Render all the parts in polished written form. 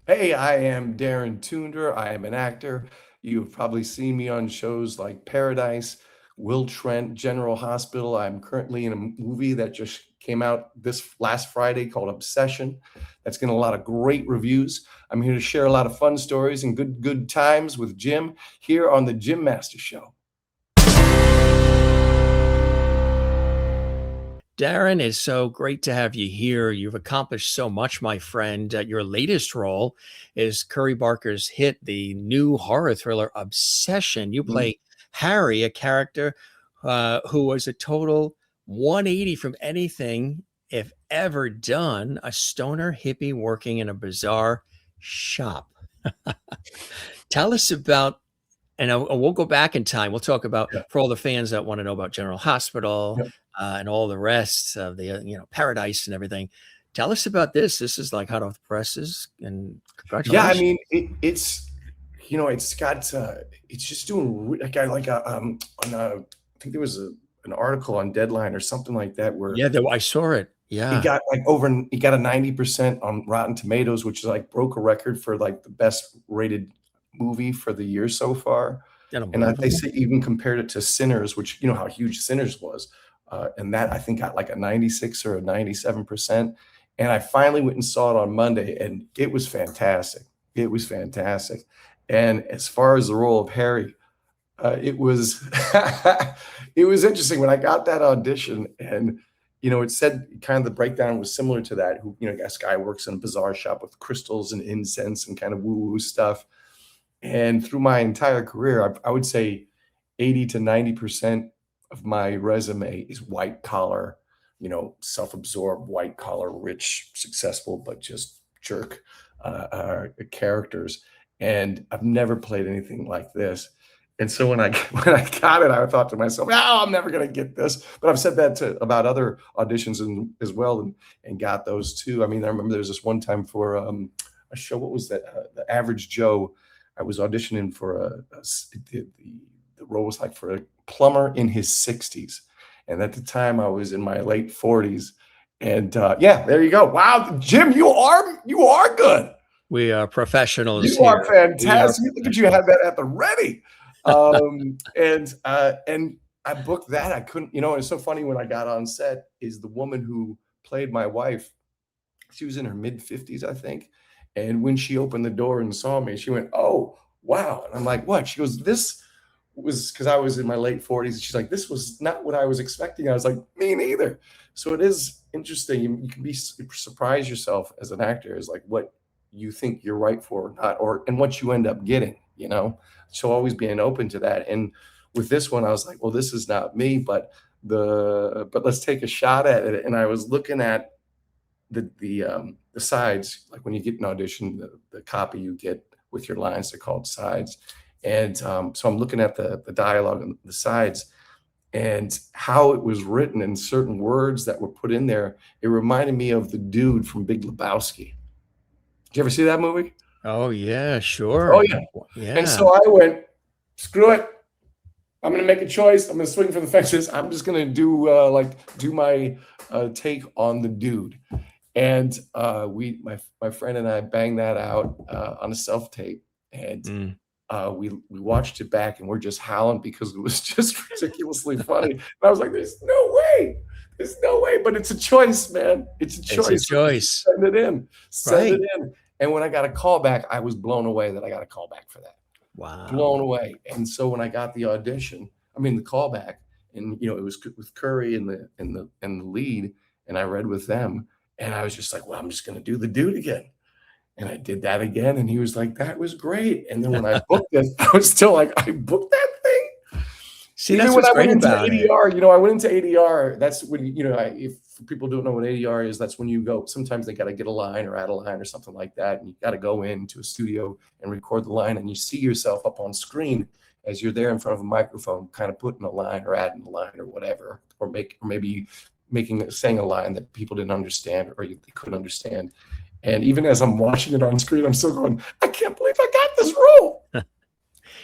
Hey, I am Darin Toonder. I am an actor. You've probably seen me on shows like Paradise, Will Trent, General Hospital. I'm currently in a movie that just came out this last Friday called Obsession. That's getting a lot of great reviews. I'm here to share a lot of fun stories and good times with Jim here on the Jim Master Show. Darin, it's so great to have you here. You've accomplished so much, my friend. Your latest role is Curry Barker's hit, the new horror thriller Obsession. You Mm. play Harry, a character who was a total 180 from anything, if ever done, a stoner hippie working in a bizarre shop. Tell us about, and we'll go back in time. We'll talk about, Yeah. for all the fans that want to know about General Hospital, Yeah. and all the rest of the, Paradise and everything. Tell us about this. This is like hot off the presses, and Yeah, I congratulations. mean, it's it's got it's just doing like on I think there was an article on Deadline or something like that where Yeah, I saw it. it Yeah. got it got a 90% on Rotten Tomatoes, which is like broke a record for like the best rated movie for the year so far. And And they unbelievable. say even compared it to Sinners, which you know how huge Sinners was, and that I think got like a 96 or a 97%. And I finally went and saw it on Monday, and it was fantastic. It was fantastic. And as far as the role of Harry, it was it was interesting when I got that audition, and it said kind of the breakdown was similar to that. Who this guy works in a bizarre shop with crystals and incense and kind of woo woo stuff. And through my entire career, I would say 80 to 90% of my resume is white collar, self-absorbed, white collar, rich, successful, but just jerk characters. And I've never played anything like this. And so when I when I got it, I thought to myself, "Oh, I'm never going to get this." But I've said that about other auditions as well, and got those too. I mean, I remember there was this one time for a show. What was that? The Average Joe. I was auditioning for the role was like for a plumber in his 60s, and at the time I was in my late 40s. And yeah, there you go. Wow, Jim, you are good. We are professionals You are here. We are fantastic. Look at you professionals. had that at the ready. And I booked that. I couldn't, it's so funny when I got on set is the woman who played my wife. She was in her mid 50s, I think. And when she opened the door and saw me, she went, "Oh, wow." And I'm like, "What?" She goes, "This was," because I was in my late 40s. And she's like, "This was not what I was expecting." I was like, "Me neither." So it is interesting. You can be surprise yourself as an actor is like what you think you're right for or not, and what you end up getting. So always being open to that. And with this one, I was like, well, this is not me, but let's take a shot at it. And I was looking at the sides, like when you get an audition, the copy you get with your lines, they're called sides. And so I'm looking at the dialogue on the sides and how it was written and certain words that were put in there. It reminded me of the dude from Big Lebowski. Did you ever see that movie? Oh yeah, Oh sure. yeah. And Yeah. so I went, screw it. I'm going to make a choice. I'm going to swing for the fences. I'm just going to do my take on the dude. And my friend and I banged that out on a self tape, and Mm. we watched it back, and we're just howling because it was just ridiculously funny. And I was like, there's no way, but it's a choice, man. It's a It's a choice. choice. Send it Right. in. And when I got a call back, I was blown away that I got a call back for that. Blown Wow. away. And so when I got the audition, I mean the callback, and it was with Curry and the lead, and I read with them, and I was just like, well, I'm just gonna do the dude again. And I did that again, and he was like, that was great. And then when I booked it, I was still like, I booked that thing. See, Even that's when what's I great went into about it. ADR, I went into ADR. That's when if people don't know what ADR is, that's when you go. Sometimes they got to get a line or add a line or something like that, and you got to go into a studio and record the line, and you see yourself up on screen as you're there in front of a microphone, kind of putting a line or adding a line or whatever, or maybe saying a line that people didn't understand or they couldn't understand. And even as I'm watching it on screen, I'm still going, I can't believe I got this role.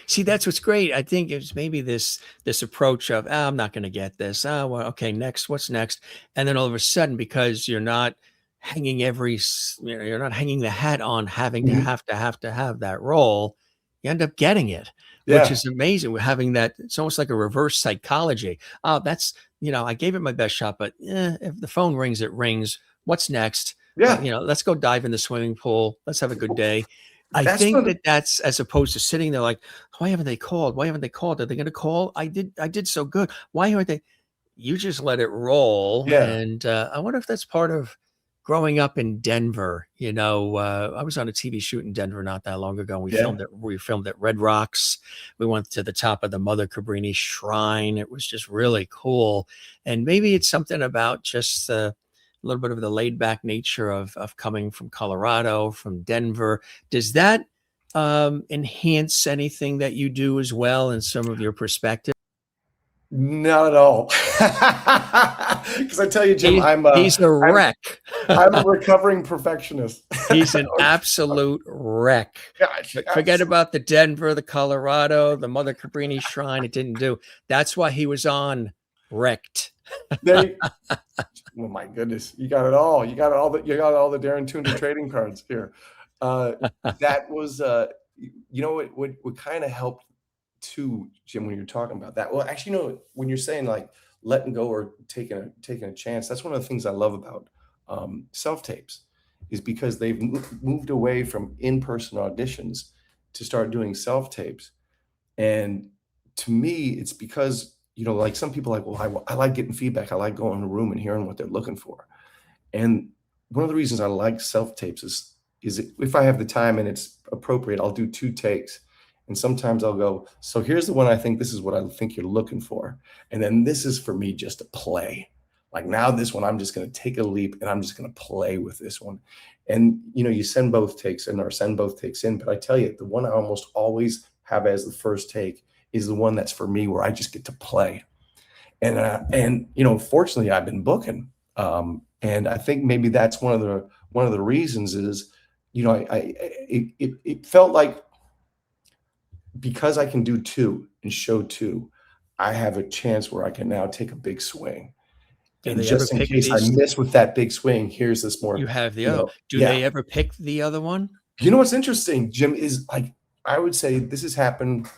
See, that's what's great. I think it's maybe this approach of, I'm not going to get this. Oh, well, okay, next, what's next? And then all of a sudden, because you're not hanging you're not hanging the hat on having to Mhm. have that role. You end up getting it, which Yeah. is amazing. We're having that. It's almost like a reverse psychology. Oh, that's, I gave it my best shot, but if the phone rings, it rings. What's next? Yeah. Let's go dive in the swimming pool. Let's have a good day. I That's think one of that's as opposed to sitting there like, why haven't they called? Why haven't they called? Are they going to call? I did so good. Why aren't they? You just let it roll. yeah. And I wonder if that's part of growing up in Denver. I was on a TV shoot in Denver not that long ago. Yeah. We filmed at Red Rocks. We went to the top of the Mother Cabrini Shrine. It was just really cool. And maybe it's something about just a little bit of the laid back nature of coming from Colorado, from Denver. Does that enhance anything that you do as well in some of your perspective? Not at all. Because I tell you, Jim, He's a I'm wreck. I'm a recovering perfectionist. He's an absolute wreck. Gosh, Forget absolutely. about the Denver, the Colorado, the Mother Cabrini Shrine. It didn't do. That's why he was on Wrecked. They, oh my goodness, you got it all. You got all the Darin Toonder trading cards here. Uh, that was, what kind of helped too, Jim, when you're talking about that. Well, actually, when you're saying like letting go or taking a chance, that's one of the things I love about self tapes, is because they've moved away from in-person auditions to start doing self tapes. And to me, it's because, like some people are like, well, I like getting feedback. I like going in a room and hearing what they're looking for. And one of the reasons I like self tapes is if I have the time and it's appropriate, I'll do 2 takes. And sometimes I'll go, so here's the one I think this is what I think you're looking for. And then this is for me just to play. Like now this one, I'm just going to take a leap and I'm just going to play with this one. And you send both takes in or send both takes in. But I tell you, the one I almost always have as the first take is the one that's for me where I just get to play. And fortunately, I've been booking, and I think maybe that's one of the reasons is, it felt like because I can do 2 and show 2, I have a chance where I can now take a big swing. Do And they ever just in pick case I these? miss with that big swing, here's this You more, have the other. Do yeah. they ever pick the other one? You know what's interesting, Jim, is like I would say this has happened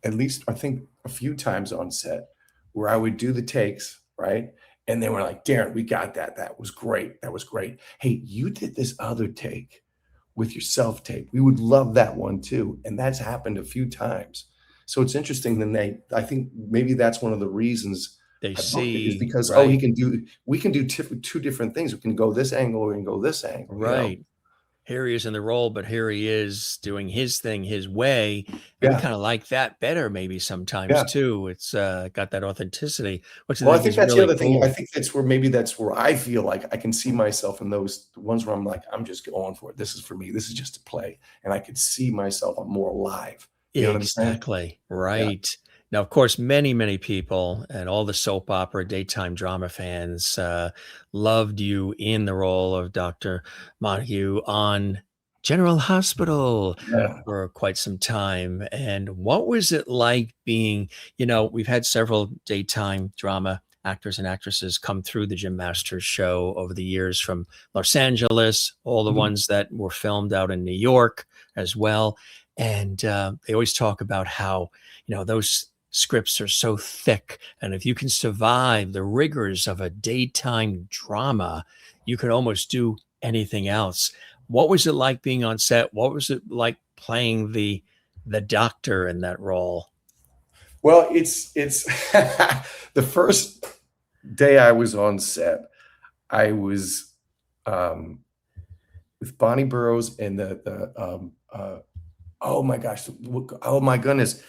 at least I think a few times on set where I would do the takes, right? And they were like, Darren, we got that. That was great. That was great. Hey, you did this other take with your self tape. We would love that one too. And that's happened a few times. So it's interesting. I think maybe that's one of the reasons They I booked it is see, because, oh, right, we can do 2 different things. We can go this angle or we can go this angle. right. Here he is in the role, but here he is doing his thing his way. And we Yeah. kind of like that better, maybe sometimes Yeah. too. It's got that authenticity, which I Well, I think think is that's the really other thing. I cool. think that's where I feel like I can see myself in those ones where I'm like, I'm just going for it. This is for me. This is just a play. And I could see myself. I'm more alive. You know what I'm saying? Exactly. Yeah. Right. Now, of course, many, many people and all the soap opera, daytime drama fans loved you in the role of Dr. Montague on General Hospital Yeah. for quite some time. And what was it like being, we've had several daytime drama actors and actresses come through the Jim Masters show over the years from Los Angeles, all the Mhm. ones that were filmed out in New York as well. And they always talk about how, those scripts are so thick. And if you can survive the rigors of a daytime drama, you can almost do anything else. What was it like being on set? What was it like playing the doctor in that role? Well, it's the first day I was on set, I was um, with Bonnie Burrows and oh my gosh, oh my goodness.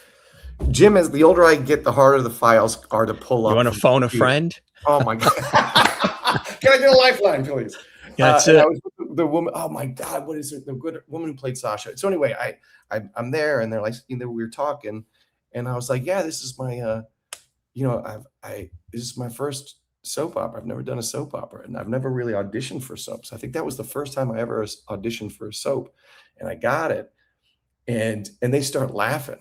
Jim, as the older I get, the harder the files are to pull You up want to from phone a the computer. friend? Oh my God. Can I get a lifeline, please? That's And I it. was with the woman. Oh my God, what is it? The good woman who played Sasha. So anyway, I'm there, and they're like, we were talking, and I was like, yeah, this is my, this is my first soap opera. I've never done a soap opera, and I've never really auditioned for soaps. I think that was the first time I ever auditioned for a soap, and I got it, and they start laughing.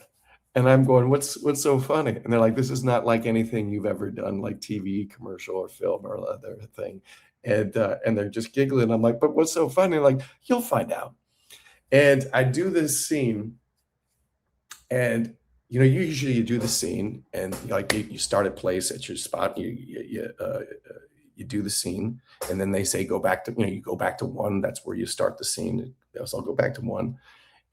And I'm going, what's so funny? And they're like, this is not like anything you've ever done, like TV, commercial, or film or other thing. And they're just giggling. I'm like, but what's so funny? Like, you'll find out. And I do this scene, and usually you do the scene, and like you start at place at your spot, you do the scene, and then they say go back to you go back to one. That's where you start the scene. So I'll go back to one,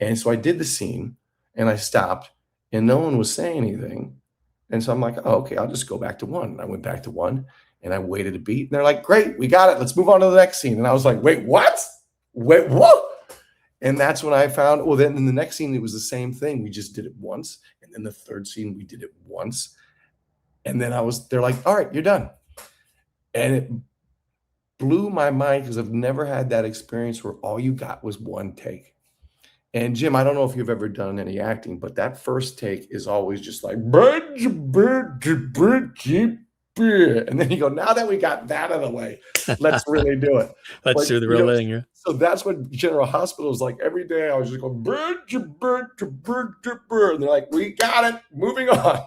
and so I did the scene, and I stopped, and no one was saying anything, and so I'm like, oh, okay, I'll just go back to one. And I went back to one, and I waited a beat, and they're like, great, we got it. Let's move on to the next scene. And I was like, wait, what? Wait, what? And that's when I found, well, then in the next scene, it was the same thing. We just did it once. And then the third scene, we did it once. And then they're like, all right, you're done. And it blew my mind because I've never had that experience where all you got was one take. And Jim, I don't know if you've ever done any acting, but that first take is always just like, and then you go, now that we got that out of the way, let's really do it. Let's do the real thing. Yeah. So that's what General Hospital is like. Every day I was just going, and they're like, we got it, moving on.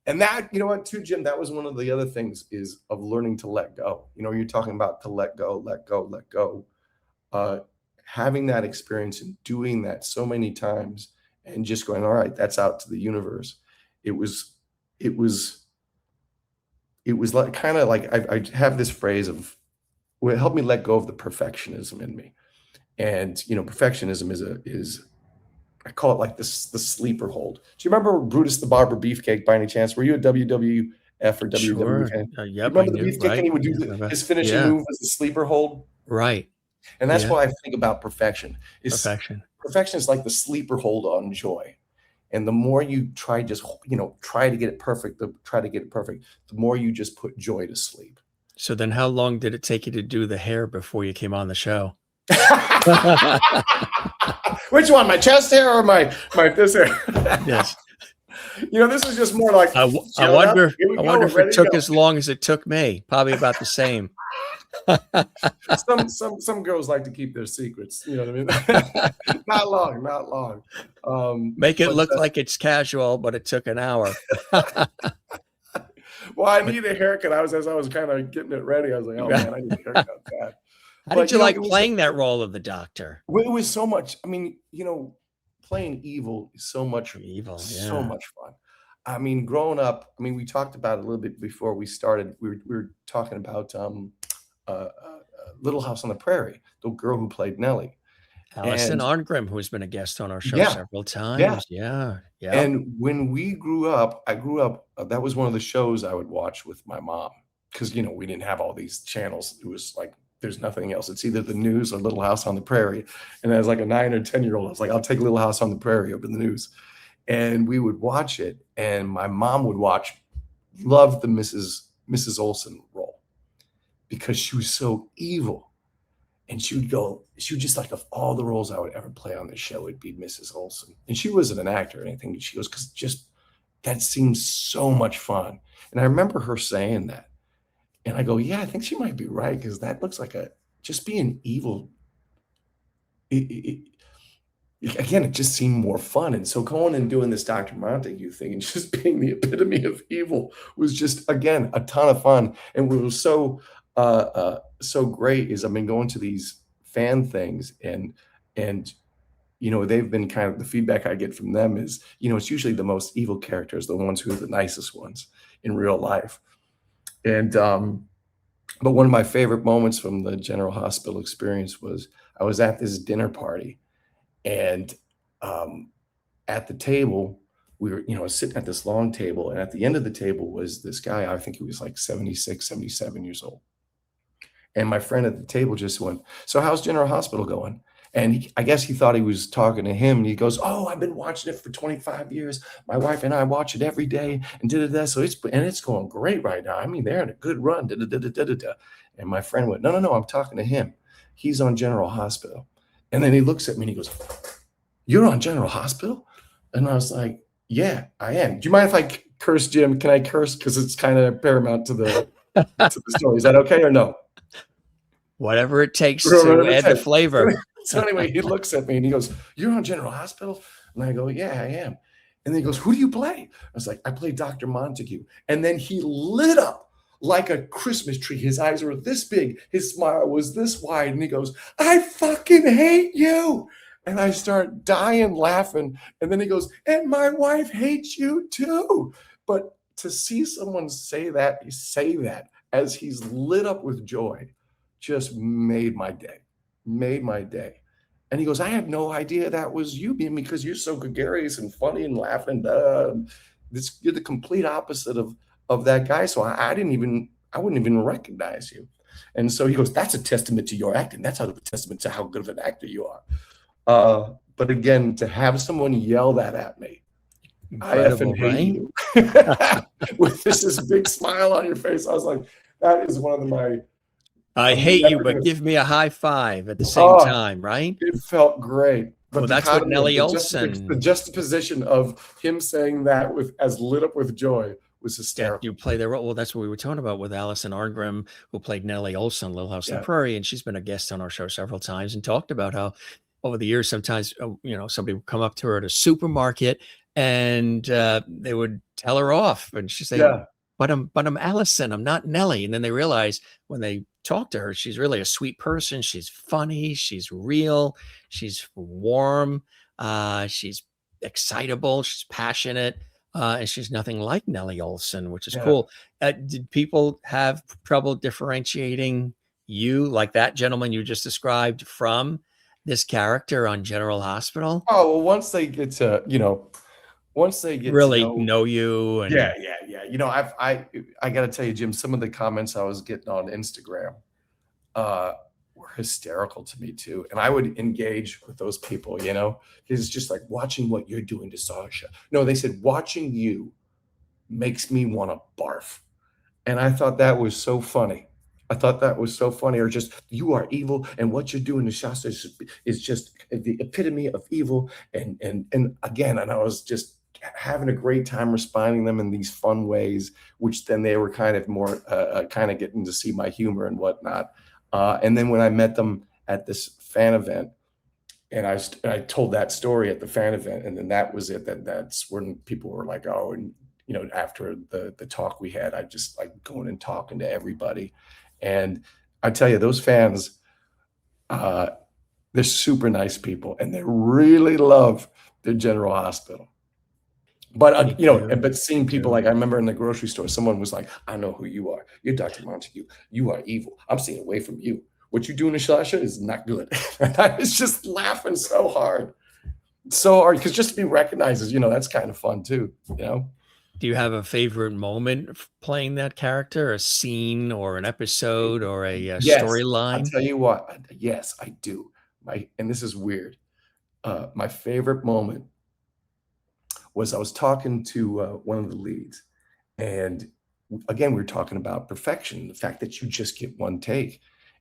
And that, you know what, too, Jim, that was one of the other things is of learning to let go. You're talking about to let go, let go, let go. Having that experience and doing that so many times and just going, all right, that's out to the universe. It was like kind of like I have this phrase of, well, it helped me let go of the perfectionism in me. And perfectionism is I call it like the sleeper hold. Do you remember Brutus the Barber Beefcake by any chance? Were you a WWF or WWE Sure. fan? Yep, Remember the Beefcake, right? and he would do his finishing move as the sleeper hold? Right. And that's why I think about perfection. Perfection is like the sleeper hold on joy. And the more you try to get it perfect, the more you just put joy to sleep. So then how long did it take you to do the hair before you came on the show? Which one, my chest hair or my this hair? Yes. This is just more like I wonder if it took as long as it took me. Probably about the same. Some girls like to keep their secrets. You know what I mean? Not long. Make it look like it's casual, but it took an hour. Well, I need a haircut. as I was kind of getting it ready, I was like, oh man, I need a haircut bad. How did you like playing that role of the doctor? It was so much. I mean, playing evil is so much so much fun. I mean, growing up, we talked about it a little bit before we started. We were talking about Little House on the Prairie, the girl who played Nellie. Allison Arngrim, who's been a guest on our show several times. Yeah. And when we grew up, that was one of the shows I would watch with my mom because, we didn't have all these channels. It was like, there's nothing else. It's either the news or Little House on the Prairie. And as like a 9 or 10-year-old, I was like, I'll take Little House on the Prairie over the news. And we would watch it. And my mom would love the Mrs. Olsen role because she was so evil. And she would just like, of all the roles I would ever play on this show, it'd be Mrs. Olsen. And she wasn't an actor or anything. She goes, because just that seems so much fun. And I remember her saying that. And I go, yeah, I think she might be right because that looks like just being evil. Again, it just seemed more fun. And so going and doing this Dr. Montague thing and just being the epitome of evil was just, again, a ton of fun. And what was so great is I've been going to these fan things and they've been kind of the feedback I get from them is, it's usually the most evil characters, the ones who are the nicest ones in real life. And, but one of my favorite moments from the General Hospital experience was I was at this dinner party and, at the table, we were, sitting at this long table. And at the end of the table was this guy, I think he was like 76, 77 years old. And my friend at the table just went, so how's General Hospital going? And I guess he thought he was talking to him. And he goes, oh, I've been watching it for 25 years. My wife and I watch it every day and da-da-da. So it's going great right now. They're in a good run. Da-da-da-da-da-da. And my friend went, no, I'm talking to him. He's on General Hospital. And then he looks at me and he goes, you're on General Hospital? And I was like, yeah, I am. Do you mind if I curse, Jim? Can I curse? Because it's kind of paramount to the story. Is that okay or no? Whatever it takes to add the flavor. So anyway, he looks at me and he goes, you're on General Hospital? And I go, yeah, I am. And then he goes, who do you play? I was like, I play Dr. Montague. And then he lit up like a Christmas tree. His eyes were this big. His smile was this wide. And he goes, I fucking hate you. And I start dying laughing. And then he goes, and my wife hates you too. But to see someone say that as he's lit up with joy just made my day. And he goes, I had no idea that was you, being because you're so gregarious and funny and laughing. You're the complete opposite of that guy. So I wouldn't even recognize you. And so he goes, that's a testament to your acting. That's a testament to how good of an actor you are. But again, to have someone yell that at me, Incredible, I effing hate right? you, with this big smile on your face, I was like, that is one of my. I I'm hate you, never but gonna. give me a high five at the same Oh, time, right? it felt great. But Well, the that's what economy of Nellie the Olson, juxtaposition of him saying that with as lit up with joy was that you hysterical. play the role. Well, that's what we were talking about with Allison Arngrim, who played Nellie Olson, Little House on the Yeah. Prairie, and she's been a guest on our show several times and talked about how over the years, sometimes somebody would come up to her at a supermarket and they would tell her off, and she'd say, Yeah. But I'm Allison, I'm not Nellie. And then they realize when they talk to her, she's really a sweet person. She's funny, she's real, she's warm, she's excitable, she's passionate. And she's nothing like Nellie Olson, which is Yeah. cool. Did people have trouble differentiating you, like that gentleman you just described, from this character on General Hospital? Oh, well, once they get to Really know. know you Yeah, and yeah, yeah. I got to tell you, Jim, some of the comments I was getting on Instagram uh, were hysterical to me too. And I would engage with those people, because it's just like watching what you're doing to Sasha. No, they said watching you makes me want to barf. And I thought that was so funny. Or just, you are evil, and what you're doing to Shasta is just the epitome of evil. And again, and I was just having a great time responding them in these fun ways, which then they were kind of more kind of getting to see my humor and whatnot. And then when I met them at this fan event, and I told that story at the fan event, and then that was it. That's when people were like, oh, and after the talk we had, I just like going and talking to everybody. And I tell you, those fans, they're super nice people, and they really love their General Hospital. But me too. but seeing Me people, too. like, I remember in the grocery store, someone was like, "I know who you are. You're Dr. Montague. You are evil. I'm staying away from you. What you doing to Sasha is not good." And I was just laughing so hard, because just to be recognized as, that's kind of fun too. Do you have a favorite moment playing that character, a scene or an episode or a Yes, I storyline? tell you what. Yes, I do. And this is weird. My favorite moment was I was talking to one of the leads, and again, we were talking about perfection, the fact that you just get one take.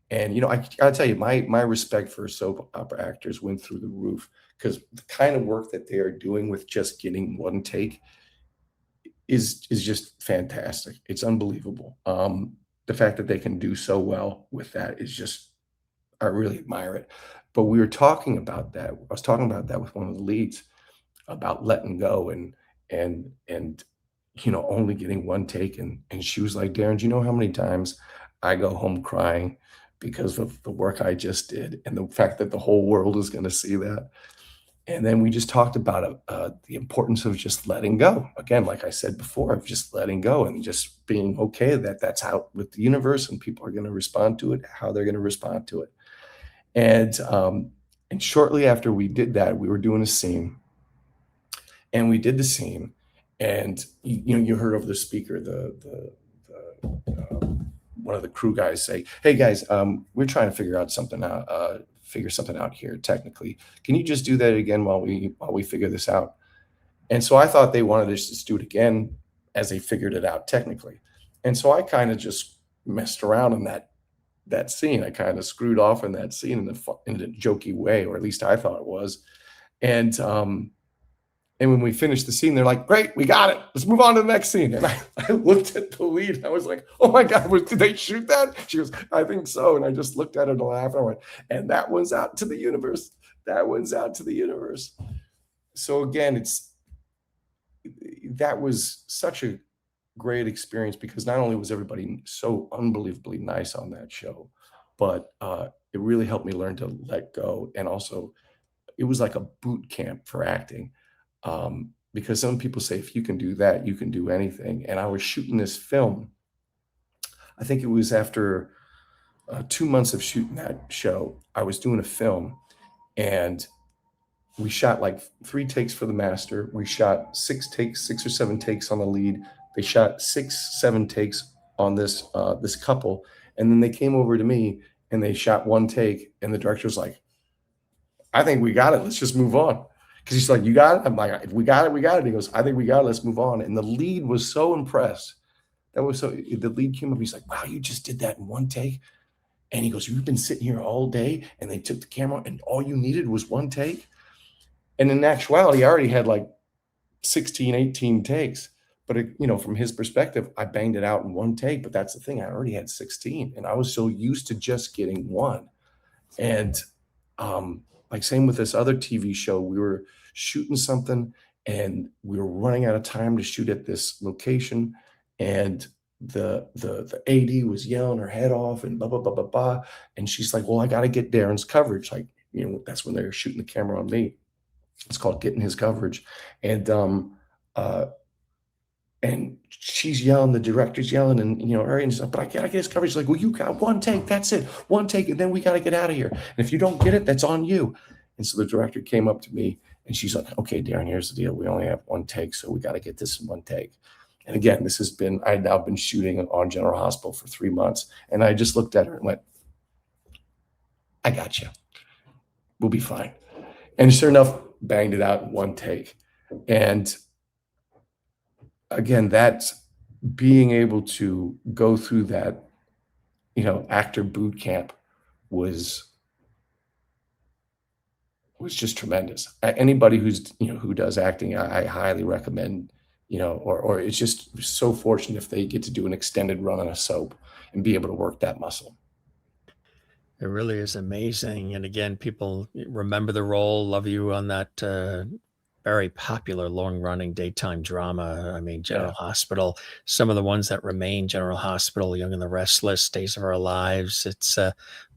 And I'll tell you, my respect for soap opera actors went through the roof, because the kind of work that they are doing with just getting one take is just fantastic. It's unbelievable. The fact that they can do so well with that is just, I really admire it. But we were talking about that. I was talking about that with one of the leads, about letting go and only getting one take. And she was like, Darin, do you know how many times I go home crying because of the work I just did, and the fact that the whole world is going to see that? And then we just talked about the importance of just letting go. Again, like I said before, of just letting go and just being okay that that's how, with the universe, and people are going to respond to it, how they're going to respond to it. And shortly after we did that, we were doing a scene, and we did the scene, and you heard over the speaker one of the crew guys say, "Hey guys, we're trying to figure something out here technically. Can you just do that again while we figure this out?" And so I thought they wanted us to do it again as they figured it out technically. And so I kind of just messed around in that scene. I kind of screwed off in that scene in a jokey way, or at least I thought it was. And when we finished the scene, they're like, "Great, we got it. Let's move on to the next scene." And I looked at the lead, and I was like, "Oh my God, did they shoot that?" She goes, "I think so." And I just looked at her and laughed. And I went, "And that one's out to the universe. That one's out to the universe." So again, that was such a great experience because not only was everybody so unbelievably nice on that show, but it really helped me learn to let go. And also, it was like a boot camp for acting. Because some people say if you can do that, you can do anything. And I was shooting this film. I think it was after 2 months of shooting that show. I was doing a film, and we shot like 3 takes for the master. We shot 6 takes, 6 or 7 takes on the lead. They shot 6, 7 takes on this couple, and then they came over to me and they shot 1 take. And the director was like, "I think we got it. Let's just move on." Because he's like, "You got it." I'm like, "If we got it, we got it." He goes, "I think we got it. Let's move on." And the lead was so impressed. That was so. The lead came up. He's like, "Wow, you just did that in 1 take." And he goes, "You've been sitting here all day, and they took the camera, and all you needed was 1 take." And in actuality, I already had like 16, 18 takes. But from his perspective, I banged it out in 1 take. But that's the thing. I already had 16. And I was so used to just getting one. And like same with this other TV show, we were shooting something and we were running out of time to shoot at this location. And the AD was yelling her head off and blah, blah, blah, blah, blah. And she's like, "Well, I got to get Darin's coverage." Like, that's when they were shooting the camera on me. It's called getting his coverage. And uh, and she's yelling, the director's yelling, and and she's like, "But I gotta get his coverage." She's like, "Well, you got 1 take, that's it. 1 take, and then we gotta get out of here. And if you don't get it, that's on you." And so the director came up to me and she's like, "Okay, Darin, here's the deal. We only have 1 take, so we gotta get this in 1 take." And again, I'd now been shooting on General Hospital for 3 months. And I just looked at her and went, "I got you. We'll be fine." And sure enough, banged it out in 1 take. And again, that's being able to go through that, actor boot camp was just tremendous. Anybody who does acting, I highly recommend, or it's just so fortunate if they get to do an extended run on a soap and be able to work that muscle. It really is amazing. And again, people remember the role, love you on that very popular long running daytime drama. I mean, General Yeah. Hospital, some of the ones that remain: General Hospital, Young and the Restless, Days of Our Lives. It's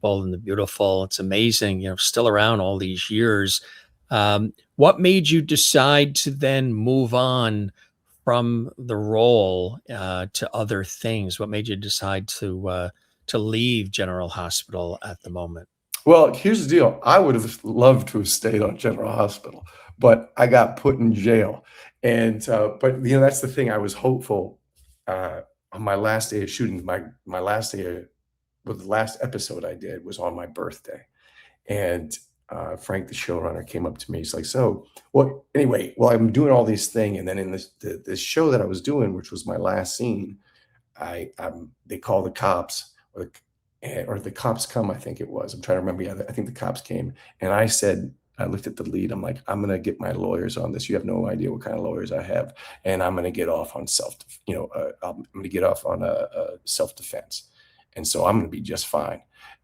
Bold and the Beautiful. It's amazing, still around all these years. What made you decide to then move on from the role to other things? What made you decide to leave General Hospital at the moment? Well, here's the deal. I would have loved to have stayed on General Hospital, but I got put in jail. And but that's the thing. I was hopeful on my last day of shooting. My last day, well, the last episode I did was on my birthday. And Frank, the showrunner, came up to me. He's like, "So, well, anyway, well, I'm doing all these things, and then in this show that I was doing, which was my last scene, they call the cops, or the cops come. I think it was. I'm trying to remember. Yeah, I think the cops came, and I said." I looked at the lead. I'm like, "I'm gonna get my lawyers on this. You have no idea what kind of lawyers I have, and I'm gonna get off on I'm gonna get off on a self defense, and so I'm gonna be just fine."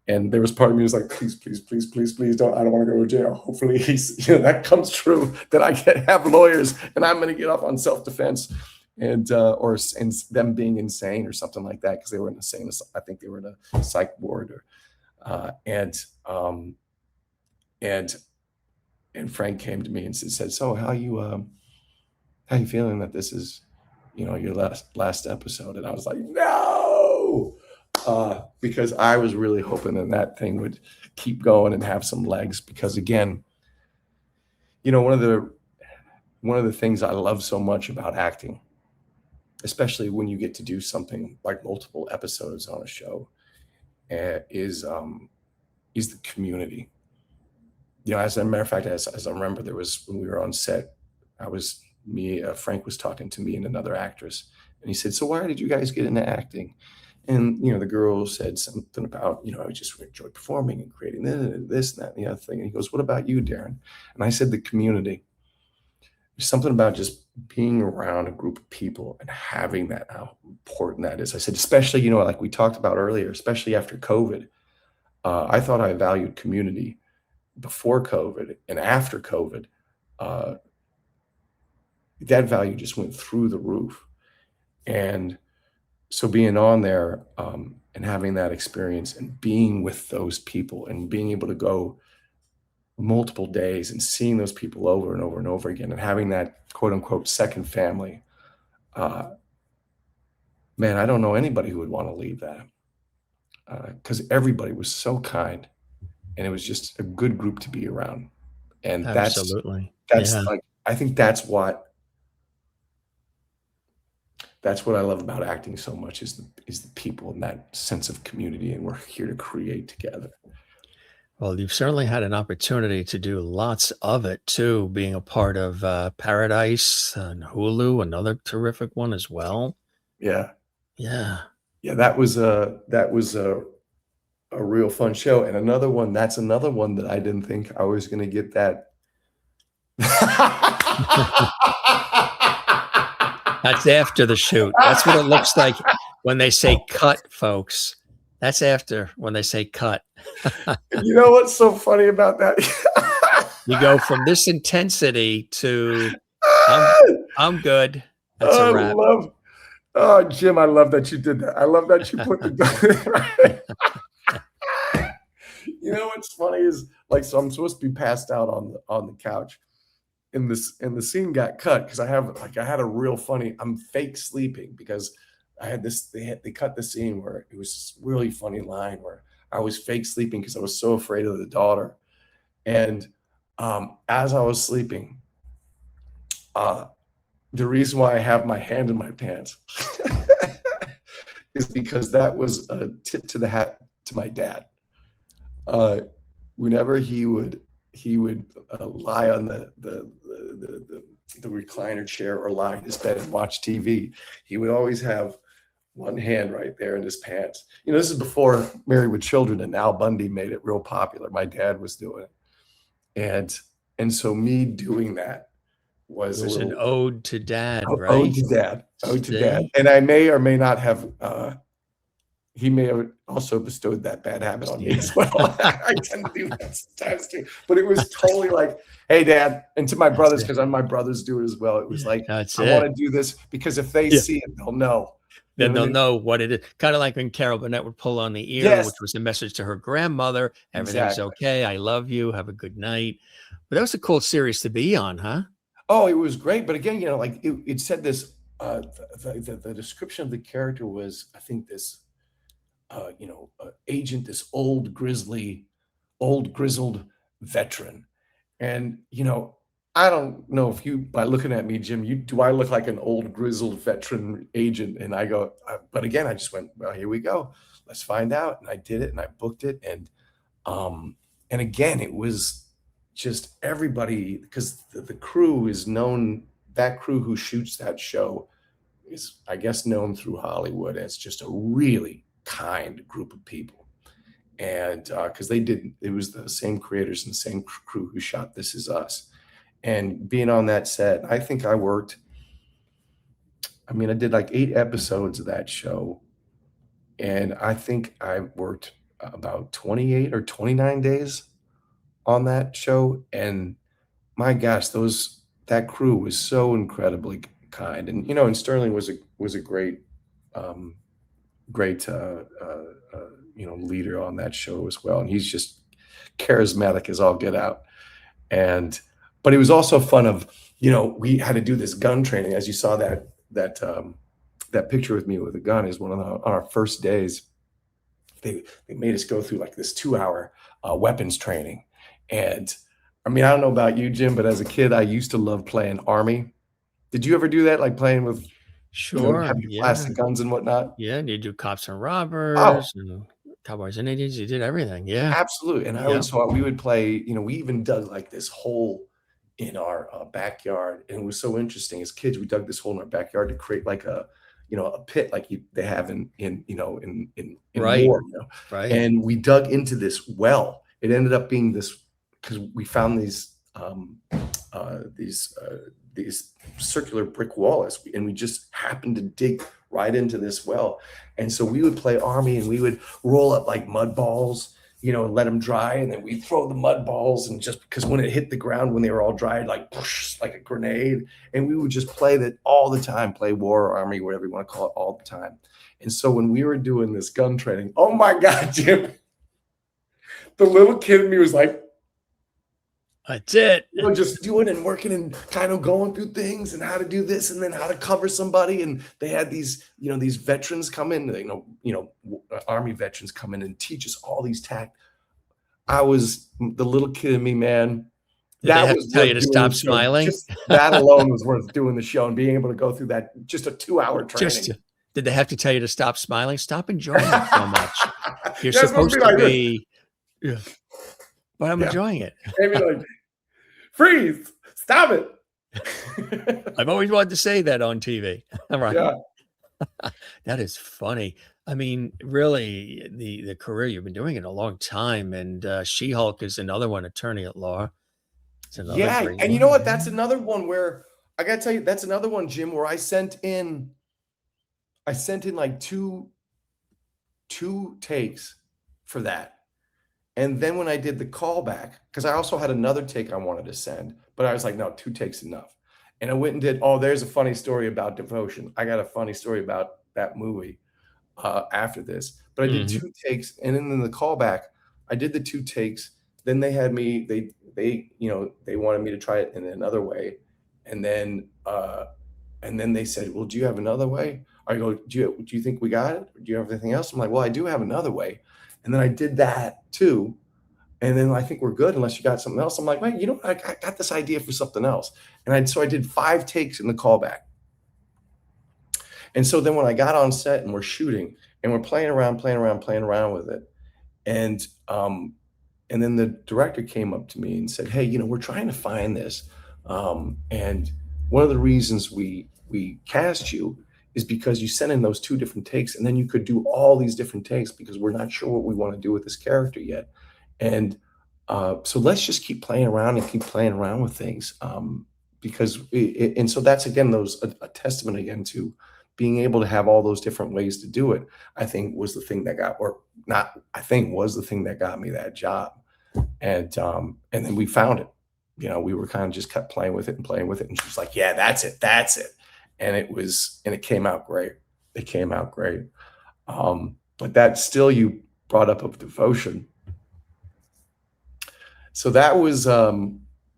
And there was part of me was like, "Please, please, please, please, please don't. I don't want to go to jail. Hopefully, that comes true that I can have lawyers, and I'm going to get off on self defense, and and them being insane or something like that, because they were in the same. I think they were in a psych ward, or and Frank came to me and said, "So how you feeling that this is your last episode?" And I was like, "No." Because I was really hoping that thing would keep going and have some legs. Because again, one of the things I love so much about acting, especially when you get to do something like multiple episodes on a show, is the community. As a matter of fact, as I remember, there was when we were on set, Frank was talking to me and another actress, and he said, "So why did you guys get into acting?" And the girl said something about, "I just enjoy performing and creating this and that and the other thing." And he goes, "What about you, Darin?" And I said, "The community." There's something about just being around a group of people and having that, how important that is. I said, especially, like we talked about earlier, especially after COVID. I thought I valued community before COVID, and after COVID, uh, that value just went through the roof. And so being on there, and having that experience and being with those people and being able to go multiple days and seeing those people over and over and over again and having that quote unquote second family, uh, man, I don't know anybody who would want to leave that, because everybody was so kind and it was just a good group to be around. And Absolutely. that's Yeah, like, I think that's what I love about acting so much is the people and that sense of community, and we're here to create together. well, you've certainly had an opportunity to do lots of it too, being a part of Paradise and Hulu, another terrific one as well. Yeah. Yeah. Yeah, that was a real fun show, and that's another one that I didn't think I was gonna get that. That's after the shoot. That's what it looks like when they say cut, folks. That's after when they say cut. You know what's so funny about that? You go from this intensity to I'm I'm good. That's a I wrap. love Oh, Jim, I love that you did that. I love that you put the You know what's funny is, like, so I'm supposed to be passed out on the couch, and the scene got cut because I had a real funny I'm fake sleeping because I had this they cut the scene where it was this really funny line where I was fake sleeping because I was so afraid of the daughter. And, as I was sleeping, uh, the reason why I have my hand in my pants is because that was a tip to the hat to my dad. Uh, Whenever he would lie on the recliner chair or lie in his bed and watch TV, he would always have one hand right there in his pants. You know, this is before Married with Children and Al Bundy made it real popular. My dad was doing it, and so me doing that It was a was an little ode to dad, ode right? to dad, ode to dad. See? And I may or may not have. He may have also bestowed that bad habit on me Yeah, as well. I tend to do that sometimes too. But it was totally like, "Hey, Dad," and to my that's brothers, it. because my brothers do it as well. It was like, That's "I want it. to do this because if they Yeah. see it, they'll know." You Then know what they'll I mean? know what it is. Kinda like when Carol Burnett would pull on the ear, Yes, which was a message to her grandmother, "Everything's exactly. okay, I love you, have a good night." But that was a cool series to be on, huh? Oh, it was great. But again, like it said this. The description of the character was, I think, this agent, this old grizzled veteran. And I don't know if you, by looking at me, Jim, do I look like an old grizzled veteran agent? And I go, but again, I just went, well, here we go. Let's find out. And I did it and I booked it. Um, and again, it was just everybody because the crew is known, that crew who shoots that show is, I guess, known through Hollywood as just a really kind group of people. And because it was the same creators and the same crew who shot This Is Us. And being on that set, I think I did like 8 episodes of that show. And I think I worked about 28 or 29 days on that show. And my gosh, that crew was so incredibly kind. And Sterling was a um, great leader on that show as well. And he's just charismatic as all get out. And but it was also fun of, we had to do this gun training. As you saw that picture with me with a gun is on our first days. They made us go through like this 2 hour weapons training. And I don't know about you, Jim, but as a kid, I used to love playing Army. Did you ever do that? Like playing with, Sure, have your yeah. plastic guns and whatnot? Yeah, and you do Cops and Oh, Robbers and Cowboys and Indians, you did everything, yeah. absolutely. And Yeah, we would play, we even dug like this hole in our backyard. And it was so interesting. As kids, we dug this hole in our backyard to create like a pit like they have in right, war. right. And we dug into this well. It ended up being this because we found these circular brick walls, and we just happened to dig right into this well. And so we would play Army, and we would roll up like mud balls, and let them dry, and then we throw the mud balls, and just because when it hit the ground, when they were all dried, like whoosh, like a grenade. And we would just play that all the time, play war or army, whatever you want to call it, all the time. And so when we were doing this gun training, oh my God, Jim, the little kid in me was like, that's it. Just doing and working and kind of going through things and how to do this and then how to cover somebody. And they had these, these veterans come in, Army veterans come in and teach us all these tactics. I was the little kid in me, man. That was tell you to stop smiling. Just that alone was worth doing the show and being able to go through that, just a 2-hour training. Did they have to tell you to stop smiling? Stop enjoying it so much. You're supposed to be, yeah. But I'm enjoying it. Maybe like, freeze, stop it. I've always wanted to say that on TV. All right. Yeah. That is funny. I mean, really, the career you've been doing it a long time, and She-Hulk is another one, attorney at law. Yeah, and you know what? That's another one where I gotta tell you, that's another one, Jim, where I sent in like two takes for that. And then when I did the callback, because I also had another take I wanted to send, but I was like, no, 2 takes enough. And I went and did, there's a funny story about Devotion. I got a funny story about that movie after this. But I did 2 takes, and then in the callback, I did the 2 takes. Then they had me, they wanted me to try it in another way. And then they said, well, do you have another way? I go, do you think we got it? Do you have anything else? I'm like, well, I do have another way. And then I did that too. And then I think we're good unless you got something else. I'm like, wait, I got this idea for something else. And so I did 5 takes in the callback. And so then when I got on set and we're shooting and we're playing around with it. And then the director came up to me and said, hey, we're trying to find this. And one of the reasons we cast you is because you sent in those 2 different takes, and then you could do all these different takes because we're not sure what we want to do with this character yet. And so let's just keep playing around with things. And so that's, again, a testament again to being able to have all those different ways to do it, I think was the thing that was the thing that got me that job. And then we found it. We were kind of just kept playing with it. And she was like, yeah, that's it. And it came out great. But that still, you brought up of Devotion. So that was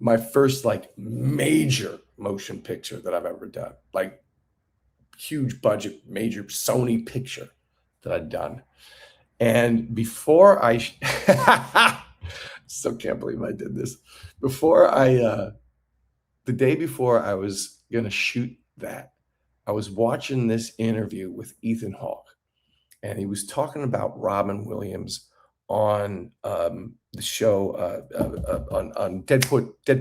my first like major motion picture that I've ever done, like huge budget, major Sony picture that I'd done. And before I still can't believe I did this. The day before I was going to shoot that, I was watching this interview with Ethan Hawke, and he was talking about Robin Williams on the show on Dead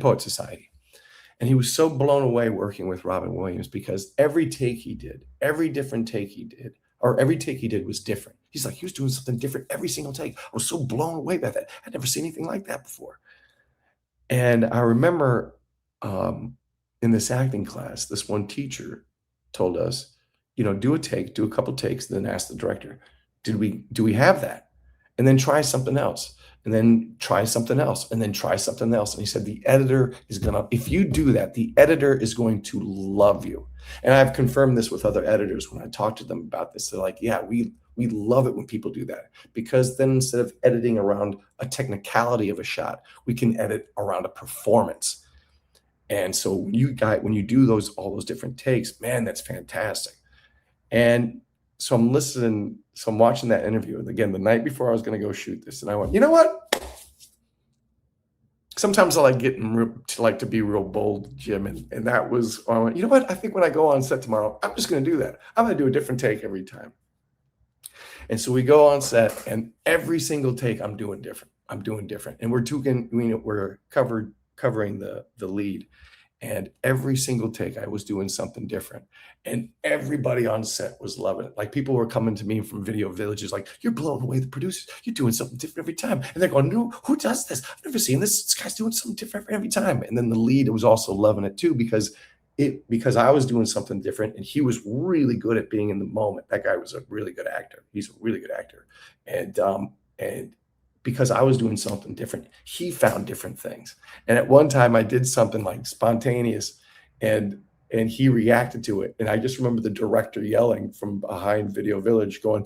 Poet Society. And he was so blown away working with Robin Williams because every different take he did was different. He's like, he was doing something different every single take. I was so blown away by that. I'd never seen anything like that before. And I remember in this acting class, this one teacher told us, do a couple takes, then ask the director, do we have that? And then try something else. And then try something else. And then try something else. And he said, the editor is if you do that, the editor is going to love you. And I've confirmed this with other editors when I talk to them about this. They're like, yeah, we love it when people do that, because then instead of editing around a technicality of a shot, we can edit around a performance. And so when you do all those different takes, man, that's fantastic. And so I'm listening. So I'm watching that interview. And again, the night before I was going to go shoot this, and I went, you know what? Sometimes I like to be real bold, Jim. And that was, I went, you know what? I think when I go on set tomorrow, I'm just going to do that. I'm going to do a different take every time. And so we go on set, and every single take I'm doing different. And we're covering the lead. And every single take, I was doing something different. And everybody on set was loving it. Like, people were coming to me from video villages like, you're blowing away the producers. You're doing something different every time. And they're going, no, who does this? I've never seen this. This guy's doing something different every time. And then the lead was also loving it too, because I was doing something different, and he was really good at being in the moment. That guy was a really good actor. He's a really good actor. And because I was doing something different, he found different things. And at one time I did something like spontaneous, and he reacted to it. And I just remember the director yelling from behind Video Village going,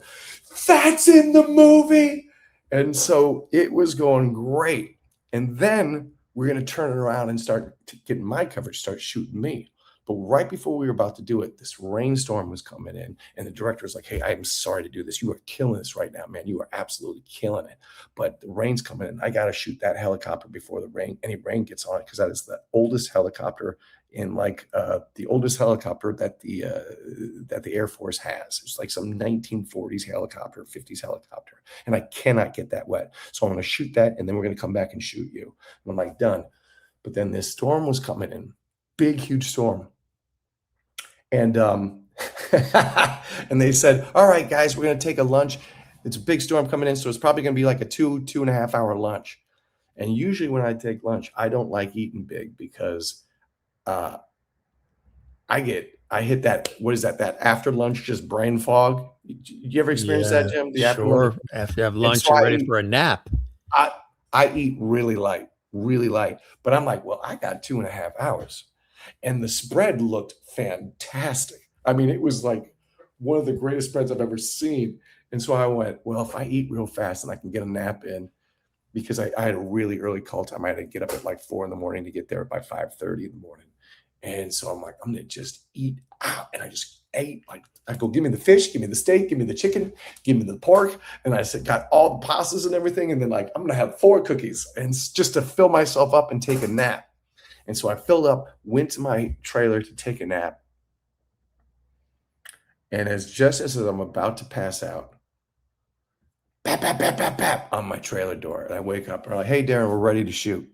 "That's in the movie." And so it was going great. And then we're going to turn it around and start getting my coverage, start shooting me. But right before we were about to do it, this rainstorm was coming in, and the director was like, "Hey, I'm sorry to do this. You are killing this right now, man. You are absolutely killing it. But the rain's coming in. I got to shoot that helicopter before any rain gets on it, because that is the oldest helicopter in the oldest helicopter that the Air Force has. It's like some 1940s helicopter, 50s helicopter, and I cannot get that wet. So I'm going to shoot that, and then we're going to come back and shoot you." And I'm like, "Done." But then this storm was coming in, big, huge storm. And and they said, "All right, guys, we're going to take a lunch. It's a big storm coming in, so it's probably going to be like a 2.5 hour lunch." And usually when I take lunch, I don't like eating big, because I hit that, what is that after lunch, just brain fog. You ever experience that, Yeah, Jim? The after lunch? sure. After you have And lunch, so you're ready for a nap. I eat really light, really light. But I'm like, well, I got 2.5 hours. And the spread looked fantastic. I mean, it was like one of the greatest spreads I've ever seen. And so I went, well, if I eat real fast and I can get a nap in, because I had a really early call time. I had to get up at like 4 in the morning to get there by 5:30 in the morning. And so I'm like, I'm going to just eat out. And I just ate. Like, I go, "Give me the fish, give me the steak, give me the chicken, give me the pork." And I said, got all the pastas and everything. And then, like, I'm going to have 4 cookies, and just to fill myself up and take a nap. And so I filled up, went to my trailer to take a nap. And just as I'm about to pass out, bap, bap, bap, bap, bap on my trailer door. And I wake up, and I'm like, "Hey, Darin, we're ready to shoot."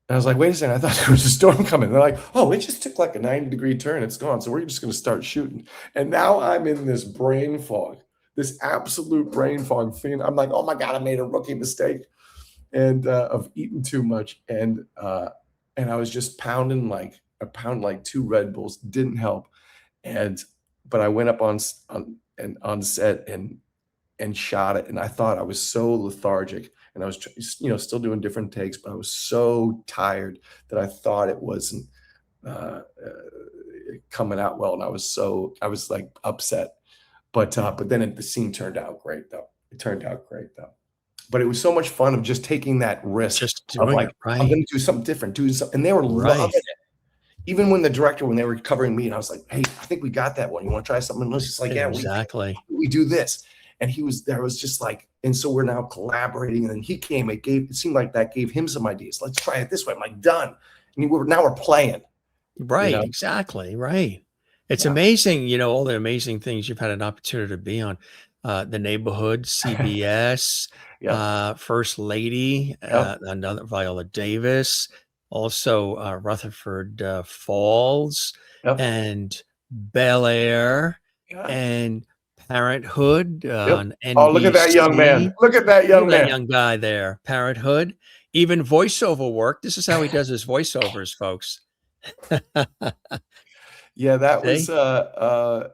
And I was like, "Wait a second, I thought there was a storm coming." And they're like, "Oh, it just took like a 90-degree turn. It's gone. So we're just going to start shooting." And now I'm in this brain fog, this absolute brain fog thing. I'm like, "Oh my God, I made a rookie mistake." And of eating too much. And I was just pounding, like, I pounded like 2 Red Bulls, didn't help. But I went up on set and shot it. And I thought I was so lethargic, and I was, still doing different takes, but I was so tired that I thought it wasn't coming out well. And I was like upset, but then the scene turned out great though. It turned out great though. But it was so much fun of just taking that risk Just of doing like, it I'm right. going to do something different, and they were loving Right. it. Even when they were covering me, and I was like, "Hey, I think we got that one. You want to try something?" And it was just like, "Yeah, Exactly. we do this." And he was there, was just like, and so we're now collaborating. And then he came, it seemed like that gave him some ideas. "Let's try it this way." I'm like, "Done." And now we're playing, you Right. know? Exactly. Right. It's Yeah. amazing, all the amazing things you've had an opportunity to be on. The Neighborhood, CBS, Yep. First Lady, Yep. another Viola Davis, also Rutherford Falls, Yep. and Bel Air, Yeah. and Parenthood Yep. on Oh, look at that young man. NBC. Look at that Look young at that man. young guy there, Parenthood. Even voiceover work. This is how he does his voiceovers, folks. Yeah, that was See? that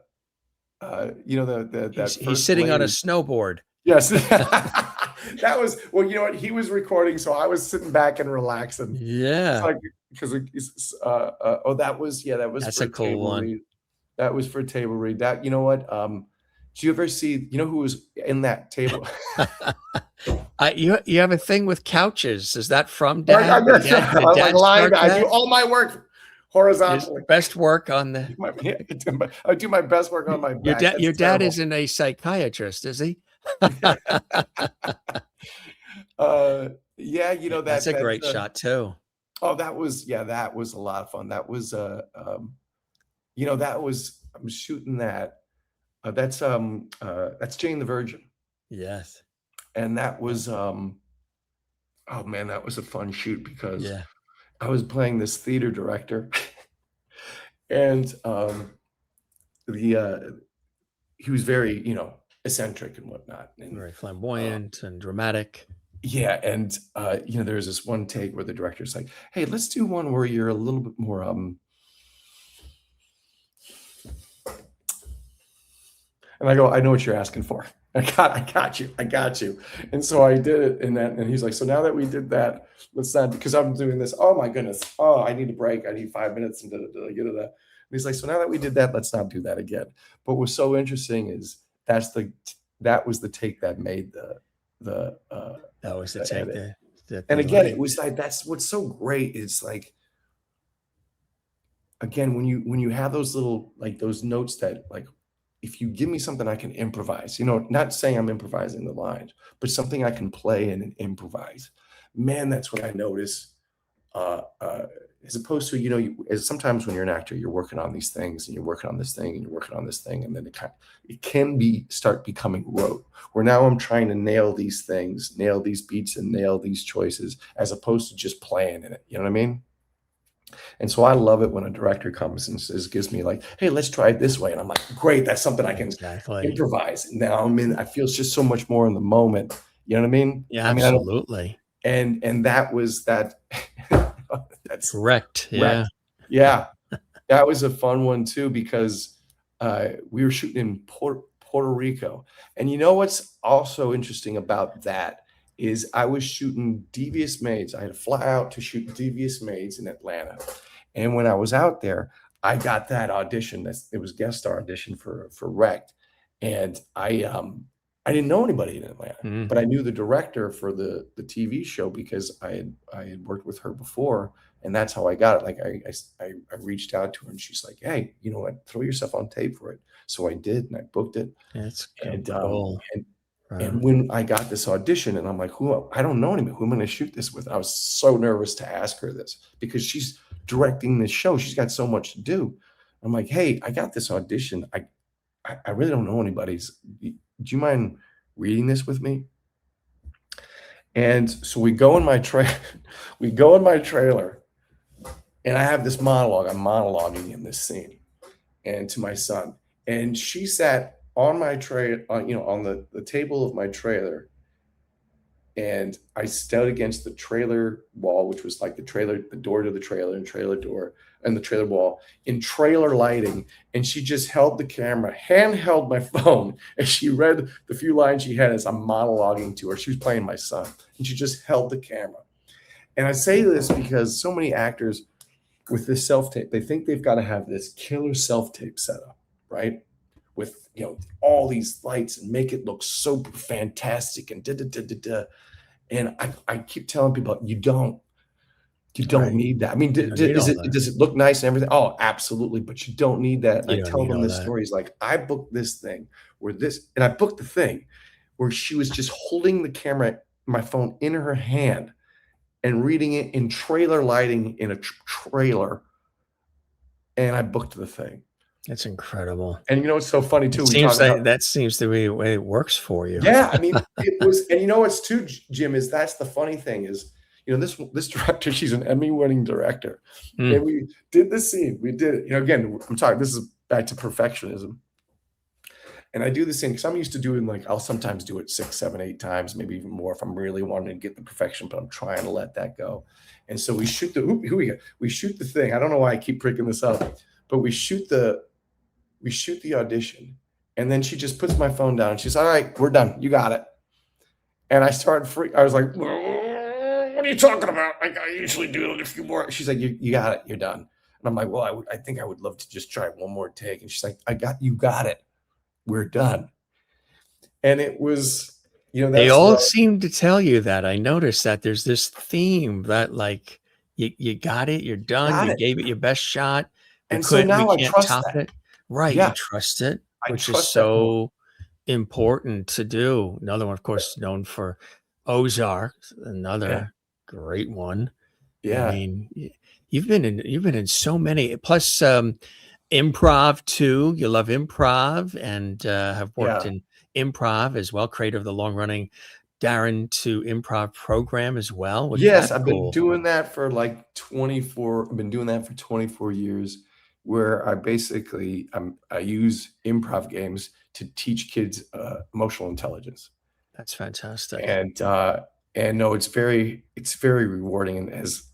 He's First sitting on a Lady. snowboard. Yes. That was, well, you know what? He was recording, so I was sitting back and relaxing. It's Yeah, like, because that was that's for a a cool table one. read. That was for a table read. That, you know what? Do you ever see, who was in that table? You have a thing with couches. Is that from Like, Dad? Did I'm like Dad lying. start I do that? all my work His horizontally. best work on the I do my best work on my back. That's your dad terrible. isn't a psychiatrist, is he? Yeah, That's a that's great shot too. oh, that was a lot of fun. That was I'm shooting that. That's Jane the Virgin. Yes. And that Yeah. was oh man, that was a fun shoot, because Yeah. I was playing this theater director, and the he was very, eccentric and whatnot. And Very uh, flamboyant and dramatic. yeah, and there's this one take where the director's like, "Hey, let's do one where you're a little bit more and I go, "I know what you're asking for." I got you. And so I did it, and he's like, so now that we did that, let's not, because I'm doing this. Oh my goodness. Oh, I need a break. I need 5 minutes and da. And he's like, so now that we did that, let's not do that again. But what's so interesting is that was the take that made That was the the take edit. that And they again, it liked. was like, that's what's so great. It's like, again, when you have those little, like, those notes that, like, if you give me something I can improvise, not saying I'm improvising the lines, but something I can play in and improvise, man, that's what I notice. As opposed to, as sometimes when you're an actor, you're working on these things and you're working on this thing and you're working on this thing, and then it can start becoming rote, where now I'm trying to nail these things, nail these beats, and nail these choices, as opposed to just playing in it. You know what I mean? And so I love it when a director comes and gives me, like, hey, let's try it this way. And I'm like, great, that's something I can Exactly. improvise. Now I feel just so much more in the moment. You know what I mean? Yeah, I mean, I don't, absolutely. and that was that. That's Correct. Yeah. wrecked. Yeah. That was a fun one too, because we were shooting in Puerto Rico. And you know what's also interesting about that is I was shooting Devious Maids. I had to fly out to shoot Devious Maids in Atlanta. And when I was out there, I got that audition. It was guest star audition for Wrecked. And I didn't know anybody in Atlanta, Mm. but I knew the director for the TV show because I had worked with her before, and that's how I got it. Like, I reached out to her, and she's like, "Hey, you know what? Throw yourself on tape for it." So I did, and I booked it. That's And cool. and when I got this audition, and I'm like, I don't know anybody. Who am I going to shoot this with? I was so nervous to ask her this because she's directing this show. She's got so much to do. I'm like, "Hey, I got this audition. I really don't know anybody. Do you mind reading this with me?" And so we go in my we go in my trailer, and I have this monologue. I'm monologuing in this scene, and to my son. And she sat on my tray, on the table of my trailer, and I stood against the trailer wall, which was like the door to the trailer, and trailer door, and the trailer wall in trailer lighting. And she just held the camera, handheld my phone, and she read the few lines she had as I'm monologuing to her. She was playing my son, and she just held the camera. And I say this because so many actors with this self-tape, they think they've got to have this killer self-tape setup, right? With, all these lights, and make it look so fantastic and da da da da da. And I keep telling people, you don't Right. need that. I mean, You don't need all that. does it look nice and everything? Oh, absolutely, but you don't need that. And I You don't tell need them all this that. story is like, I booked this thing and I booked the thing where she was just holding the camera, my phone, in her hand and reading it in trailer lighting in a trailer, and I booked the thing. That's incredible. And you know what's so funny too? It We seems talk like about, that seems the way it works for you. yeah. I mean, it was, and you know what's too, Jim, is that's the funny thing is, this director, she's an Emmy-winning director, Mm. and we did this scene. We did it. Again, I'm talking. This is back to perfectionism. And I do the scene because I'm used to doing, like, I'll sometimes do it 6, 7, 8 times, maybe even more if I'm really wanting to get the perfection, but I'm trying to let that go. And so we shoot we shoot the thing. I don't know why I keep picking this up, but we shoot the audition, and then she just puts my phone down. And she's, all right, we're done. You got it. And I started I was like, what are you talking about? I usually do it a few more. She's like, you got it. You're done. And I'm like, well, I think I would love to just try one more take. And she's like, you got it. We're done. And it was, They that's all what, seem to tell you that. I noticed that there's this theme that, like, you got it, you're done, got you it. gave it your best shot. And so We now I can't trust top that. it. Right, you Yeah, trust it, I which is trust that more. so important to do. Another one, of course, known for Ozark, Yeah, another great one. I yeah, mean, you've been in so many, plus improv too. You love improv and have worked yeah. in improv as well. Creator of the long-running Darin to Improv program as well, which Yes, that's I've been cool. doing that for like 24. I've been doing that for 24 years, where I use improv games to teach kids emotional intelligence. That's fantastic. And no, it's very rewarding. And as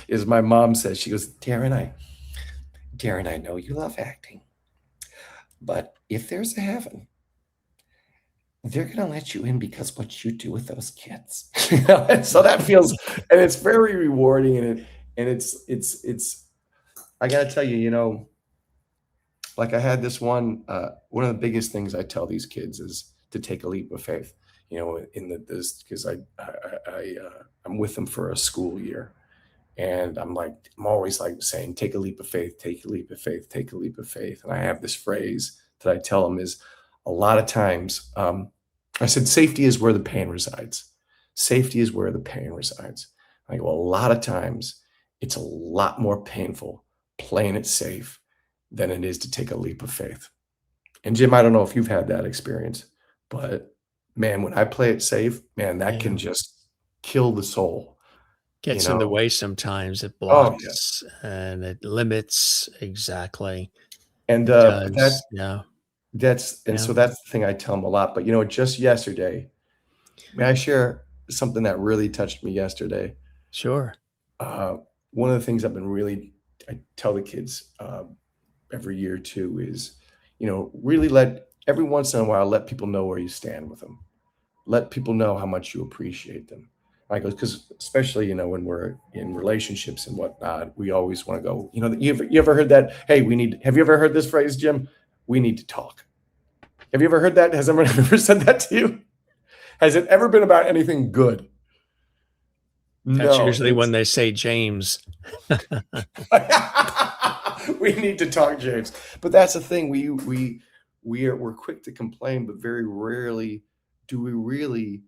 as my mom says, she goes, Darren, I know you love acting, but if there's a heaven, they're going to let you in because what you do with those kids. And so that feels, and it's very rewarding, and it's, I got to tell you, like I had this one of the biggest things I tell these kids is to take a leap of faith, in this, because I'm with them for a school year. And I'm always like saying, take a leap of faith, take a leap of faith, take a leap of faith. And I have this phrase that I tell them is a lot of times, I said, safety is where the pain resides. Safety is where the pain resides. I go, a lot of times it's a lot more painful playing it safe than it is to take a leap of faith. And Jim, I don't know if you've had that experience, but man, when I play it safe, man, that can just kill the soul. Gets in the way sometimes. It Oh yeah. blocks and it limits. Exactly. And It but does. Yeah. so that's the thing I tell them a lot. But just yesterday, may I share something that really touched me yesterday? Sure. One of the things I tell the kids every year too is, really every once in a while, let people know where you stand with them. Let people know how much you appreciate them. I go, because especially, when we're in relationships and whatnot, we always want to go, you ever heard that? Hey, have you ever heard this phrase, Jim? We need to talk. Have you ever heard that? Has anyone ever said that to you? Has it ever been about anything good? That's No. usually when they say James. We need to talk, James. But that's the thing. We're quick to complain, but very rarely do we really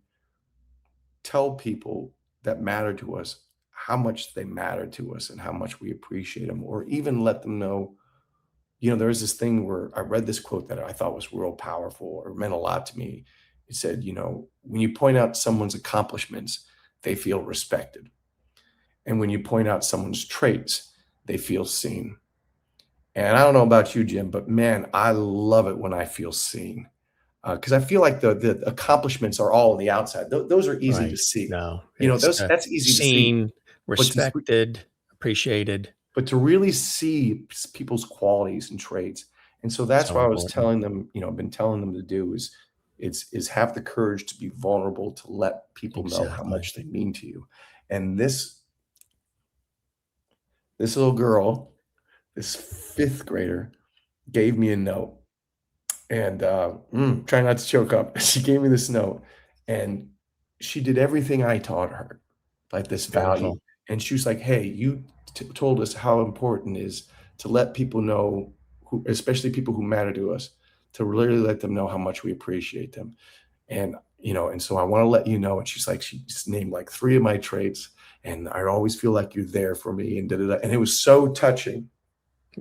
tell people that matter to us how much they matter to us and how much we appreciate them, or even let them know. There's this thing where I read this quote that I thought was real powerful or meant a lot to me. It said, when you point out someone's accomplishments, they feel respected. And when you point out someone's traits, they feel seen. And I don't know about you, Jim, but man, I love it when I feel seen. Because I feel like the accomplishments are all on the outside. Those are easy to see. No, That's easy to see. Seen, respected, appreciated. But to really see people's qualities and traits. And so that's why I was telling them, I've been telling them to do is have the courage to be vulnerable, to let people know how much they mean to you. And this little girl, this fifth grader, gave me a note. And try not to choke up. She gave me this note, and she did everything I taught her, like this value. And she was like, hey, you told us how important it is to let people know, especially people who matter to us, to really let them know how much we appreciate them. And, and so I want to let you know. And she's like, she just named like 3 of my traits. And I always feel like you're there for me. And And it was so touching.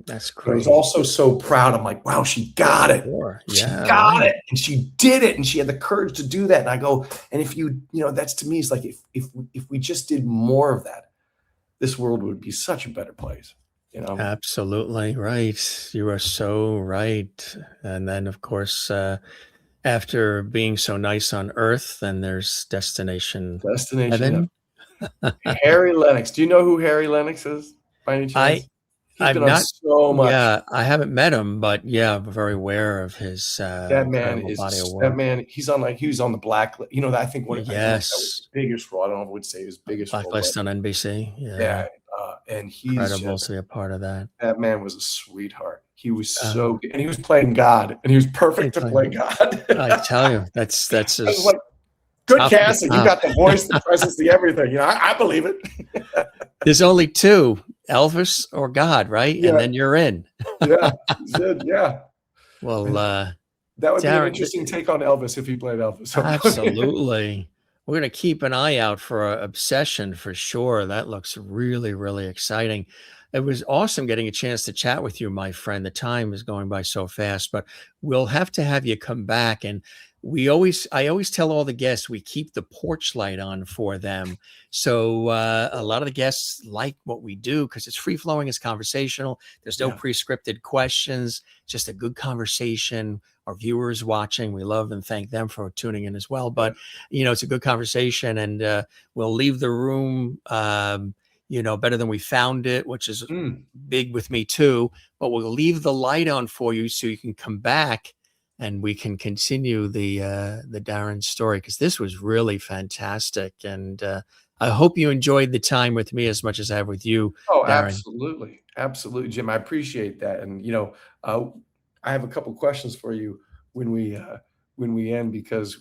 That's great. I was also so proud. I'm like, wow, she got it. She got it. And she did it. And she had the courage to do that. And I go, and if that's to me, it's like, if we just did more of that, this world would be such a better place. Absolutely right. You are so right. And then of course, after being so nice on earth, then there's destination heaven. Harry Lennox. Do you know who Harry Lennox is by any chance? I've not so much. Yeah, I haven't met him, but yeah, I'm very aware of his that man is body of work. That man. He was on the blacklist. I think that was his biggest role. I don't know if I would say his biggest blacklist on NBC. Yeah, and he's incredible to be a part of that. That man was a sweetheart. He was so good, and he was playing God, and he was perfect to play God. I tell you, that's just like, good casting. You got the voice, the presence, the everything. I believe it. There's only 2, Elvis or God, right? Yeah. And then you're in. Yeah. Well, that would be an interesting take on Elvis if he played Elvis. Absolutely. We're going to keep an eye out for Obsession for sure. That looks really, really exciting. It was awesome getting a chance to chat with you, my friend. The time is going by so fast, but we'll have to have you come back. And I always tell all the guests, we keep the porch light on for them. So a lot of the guests like what we do because it's free flowing, it's conversational. There's no pre-scripted questions, just a good conversation. Our viewers watching, we love and thank them for tuning in as well. But, it's a good conversation, and we'll leave the room, better than we found it, which is big with me too. But we'll leave the light on for you so you can come back and we can continue the Darin story, because this was really fantastic. And I hope you enjoyed the time with me as much as I have with you, Oh, Darin. absolutely. Absolutely, Jim. I appreciate that. And, uh, I have a couple questions for you when when we end because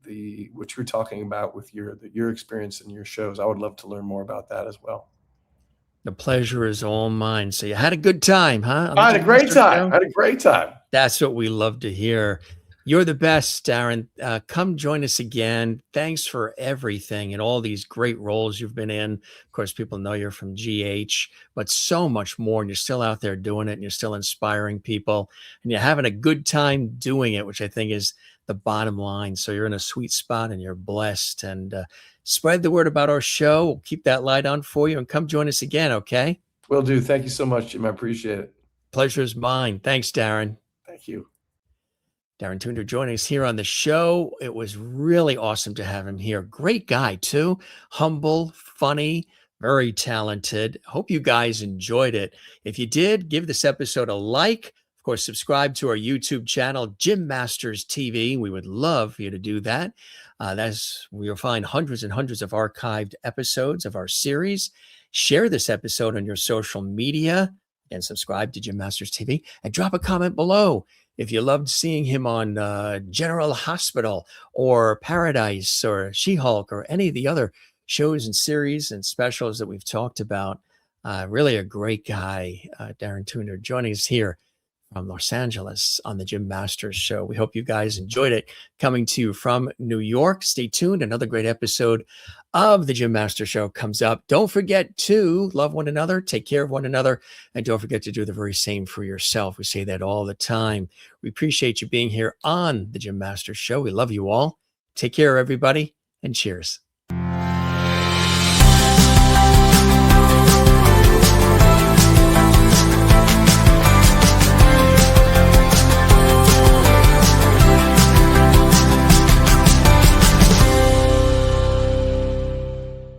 the what you're talking about with your experience and your shows, I would love to learn more about that as well. The pleasure is all mine. So you had a good time, huh, on the I had a Jim great Master time. I Show? had a great time. That's what we love to hear. You're the best, Darin. Come join us again. Thanks for everything and all these great roles you've been in. Of course, people know you're from GH, but so much more. And you're still out there doing it, and you're still inspiring people, and you're having a good time doing it, which I think is the bottom line. So you're in a sweet spot and you're blessed. And spread the word about our show. We'll keep that light on for you, and come join us again, okay? Will do. Thank you so much, Jim. I appreciate it. Pleasure is mine. Thanks, Darin. Thank you. Darin Toonder joining us here on the show. It was really awesome to have him here. Great guy, too. Humble, funny, very talented. Hope you guys enjoyed it. If you did, give this episode a like. Of course, subscribe to our YouTube channel, Jim Masters TV. We would love for you to do that. That's where you'll find hundreds and hundreds of archived episodes of our series. Share this episode on your social media and subscribe to Jim Masters TV, and drop a comment below if you loved seeing him on General Hospital or Paradise or She-Hulk or any of the other shows and series and specials that we've talked about. Really a great guy, Darin Toonder, joining us here from Los Angeles on the Jim Masters Show. We hope you guys enjoyed it. Coming to you from New York. Stay tuned. Another great episode of the Jim Masters Show comes up. Don't forget to love one another, take care of one another, and don't forget to do the very same for yourself. We say that all the time. We appreciate you being here on the Jim Masters Show. We love you all. Take care, everybody, and cheers.